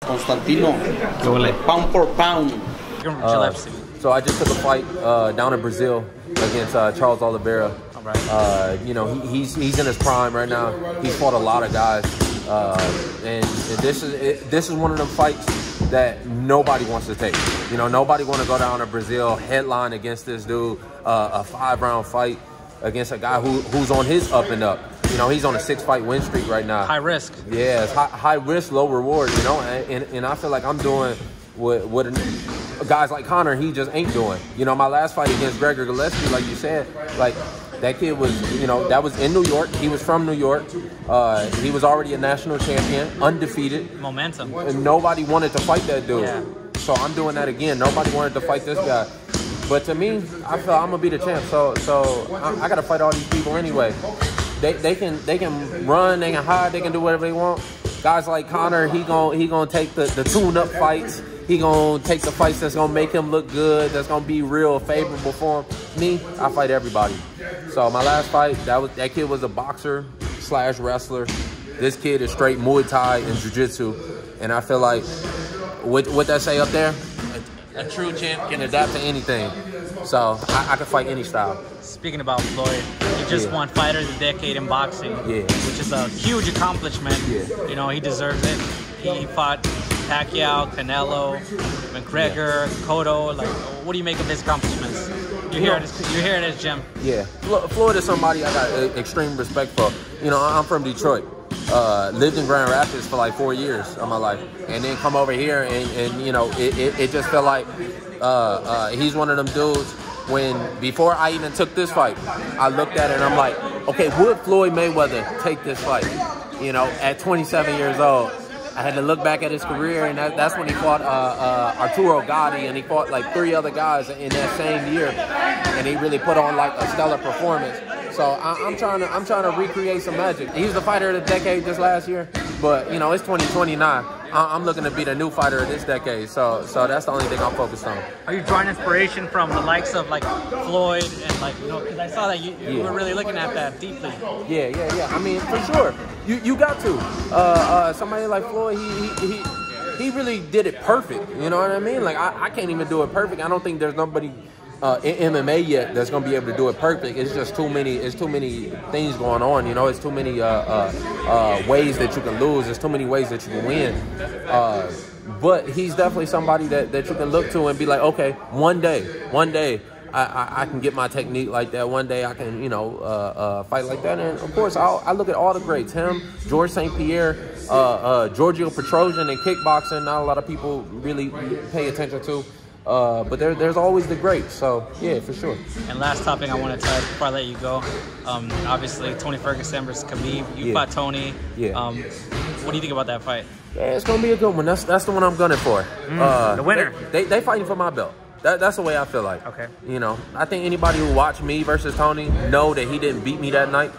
Constantino, pound for pound. So I just took a fight down in Brazil against Charles Oliveira. You know, he's in his prime right now. He's fought a lot of guys, and this is one of them fights that nobody wants to take. You know, nobody want to go down to Brazil, headline against this dude, a 5-round fight against a guy who's on his up and up. You know, he's on a 6-fight win streak right now. High risk. Yeah, it's high risk, low reward. You know, and I feel like I'm doing what guys like Conor, he just ain't doing. You know, my last fight against Gregor Gillespie, like you said, like that kid was, you know, that was in New York. He was from New York. He was already a national champion, undefeated. Momentum. And nobody wanted to fight that dude. Yeah. So I'm doing that again. Nobody wanted to fight this guy. But to me, I feel I'm gonna be the champ. So I gotta fight all these people anyway. They can run, they can hide, they can do whatever they want. Guys like Conor, he gonna take the tune-up fights. He gonna take the fights that's gonna make him look good, that's gonna be real favorable for him. Me, I fight everybody. So my last fight, that kid was a boxer / wrestler. This kid is straight Muay Thai and Jiu-Jitsu. And I feel like, what that say up there? A true champ can adapt to anything. So I can fight any style. Speaking about Floyd, he just won Fighter of the Decade in boxing, which is a huge accomplishment. You know, he deserves it. He fought Pacquiao, Canelo, McGregor, Cotto. Like, what do you make of his accomplishments? You're here at his gym. Yeah, Floyd is somebody I got extreme respect for. You know, I'm from Detroit. Lived in Grand Rapids for like 4 years of my life, and then come over here and you know, it just felt like he's one of them dudes. Before I even took this fight, I looked at it and I'm like, okay, would Floyd Mayweather take this fight? You know, at 27 years old, I had to look back at his career, and that's when he fought Arturo Gatti, and he fought like 3 other guys in that same year, and he really put on like a stellar performance. So I'm trying to recreate some magic. He was the fighter of the decade this last year, but you know, it's 2029. I'm looking to be the new fighter of this decade. So that's the only thing I'm focused on. Are you drawing inspiration from the likes of like Floyd and like, you know, because I saw that you were really looking at that deeply. Yeah. I mean, for sure, you got to. Somebody like Floyd, he really did it perfect. You know what I mean? Like I can't even do it perfect. I don't think there's nobody in MMA yet that's gonna be able to do it perfect. It's just too many. It's too many things going on. You know, it's too many ways that you can lose. There's too many ways that you can win. But he's definitely somebody that you can look to and be like, okay, one day I can get my technique like that. One day I can, you know, fight like that. And of course, I look at all the greats. Him, George St. Pierre, Giorgio Petrosian in kickboxing. Not a lot of people really pay attention to. But there's always the greats, so yeah, for sure. And last topic I want to touch before I let you go, obviously Tony Ferguson versus Khabib. You fought Tony. What do you think about that fight? Yeah, it's gonna be a good one. That's the one I'm gunning for. The winner. They fighting for my belt. That's the way I feel like. Okay. You know, I think anybody who watched me versus Tony know that he didn't beat me that night.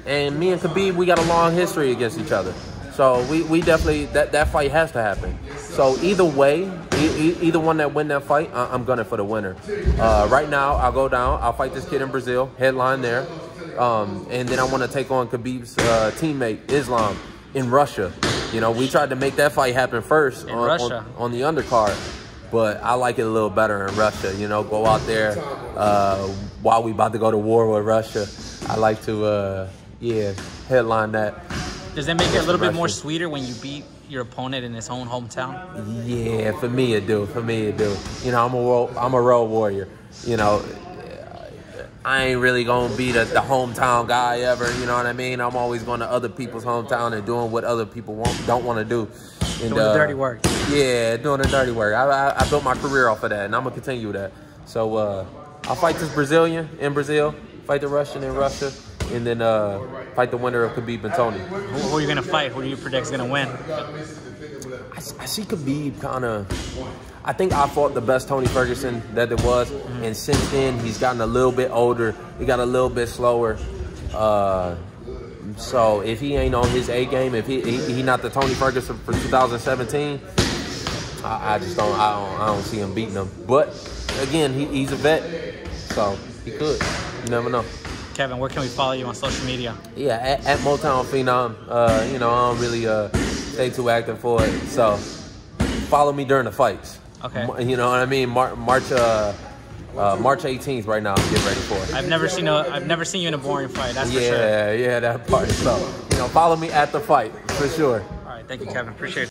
And me and Khabib, we got a long history against each other. So we definitely, that fight has to happen. So either way, either one that win that fight, I'm gunning for the winner. Right now, I'll go down. I'll fight this kid in Brazil, headline there. And then I want to take on Khabib's teammate, Islam, in Russia. You know, we tried to make that fight happen first on the undercard. But I like it a little better in Russia. You know, go out there while we about to go to war with Russia. I like to, headline that. Does that make it a little bit more sweeter when you beat your opponent in his own hometown? Yeah, for me it do. You know, I'm a road warrior. You know, I ain't really gonna be the hometown guy ever. You know what I mean? I'm always going to other people's hometown and doing what other people don't want to do. And, doing the dirty work. Yeah, doing the dirty work. I built my career off of that, and I'm gonna continue that. So I'll fight this Brazilian in Brazil, fight the Russian in Russia, and then fight the winner of Khabib and Tony. Who are you going to fight? Who do you predict is going to win? I see Khabib kind of... I think I fought the best Tony Ferguson that there was, and since then, he's gotten a little bit older. He got a little bit slower. So if he ain't on his A game, if he not the Tony Ferguson for 2017, I don't see him beating him. But, again, he's a vet, so he could. You never know. Kevin, where can we follow you on social media? Yeah, at Motown Phenom. You know, I don't really stay too active for it. So follow me during the fights. Okay. You know what I mean? March 18th right now. I'm getting ready for it. I've never seen you in a boring fight. That's for sure. Yeah, that part. So follow me at the fight for sure. All right, thank you, Kevin. Appreciate it.